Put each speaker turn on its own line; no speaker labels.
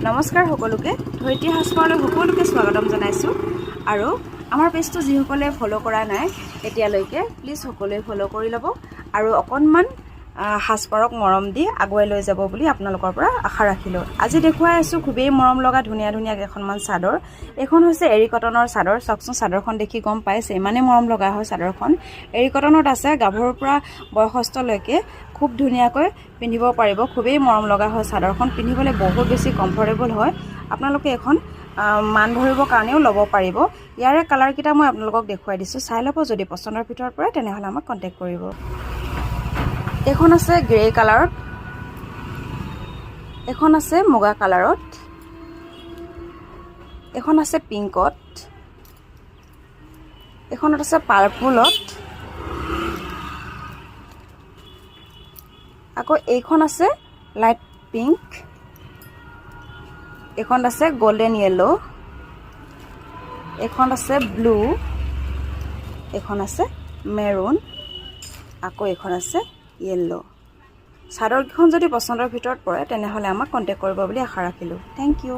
নমস্কাৰ সকলোকে ধৈৰ্য হাসপাতাললৈ সকলোকে স্বাগতম জনাইছোঁ আৰু আমাৰ পেজটো যিসকলে ফলো কৰা নাই এতিয়ালৈকে প্লিজ সকলোৱে ফলো কৰি ল'ব আৰু অকনমান হাসপাৰক মৰম দি আগুৱাই লৈ যাব বুলি আপোনালোকৰ পৰা আশা ৰাখিলোঁ। আজি দেখুৱাই আছোঁ খুবেই মৰম লগা ধুনীয়া ধুনীয়া কেইখনমান চাদৰ। এইখন হৈছে এৰী কটনৰ চাদৰ। চাওকচোন চাদৰখন দেখি গম পাইছে ইমানেই মৰম লগা হয় চাদৰখন। এৰী কটনত আছে, গাভৰুৰ পৰা বয়সস্থলৈকে খুব ধুনীয়াকৈ পিন্ধিব পাৰিব। খুবেই মৰম লগা হয় চাদৰখন, পিন্ধিবলৈ বহুত বেছি কমফৰ্টেবল হয়। আপোনালোকে এখন মান ধৰিবৰ কাৰণেও ল'ব পাৰিব। ইয়াৰে কালাৰকেইটা মই আপোনালোকক দেখুৱাই দিছোঁ, চাই ল'ব। যদি পচন্দৰ ভিতৰত পৰে তেনেহ'লে আমাক কণ্টেক্ট কৰিব। এখন আছে গ্ৰে কালাৰত, এখন আছে মুগা কালাৰত, এখন আছে পিংকত, এখনত আছে পাৰ্পলত, আকৌ এইখন আছে লাইট পিংক, এখন আছে গোল্ডেন য়েলো, এখন আছে ব্লু, এখন আছে মেৰুন, আকৌ এখন আছে য়েল্লো। চাদৰকেইখন যদি পচন্দৰ ভিতৰত পৰে তেনেহ'লে আমাক কণ্টেক্ট কৰিব বুলি আশা ৰাখিলোঁ। Thank U.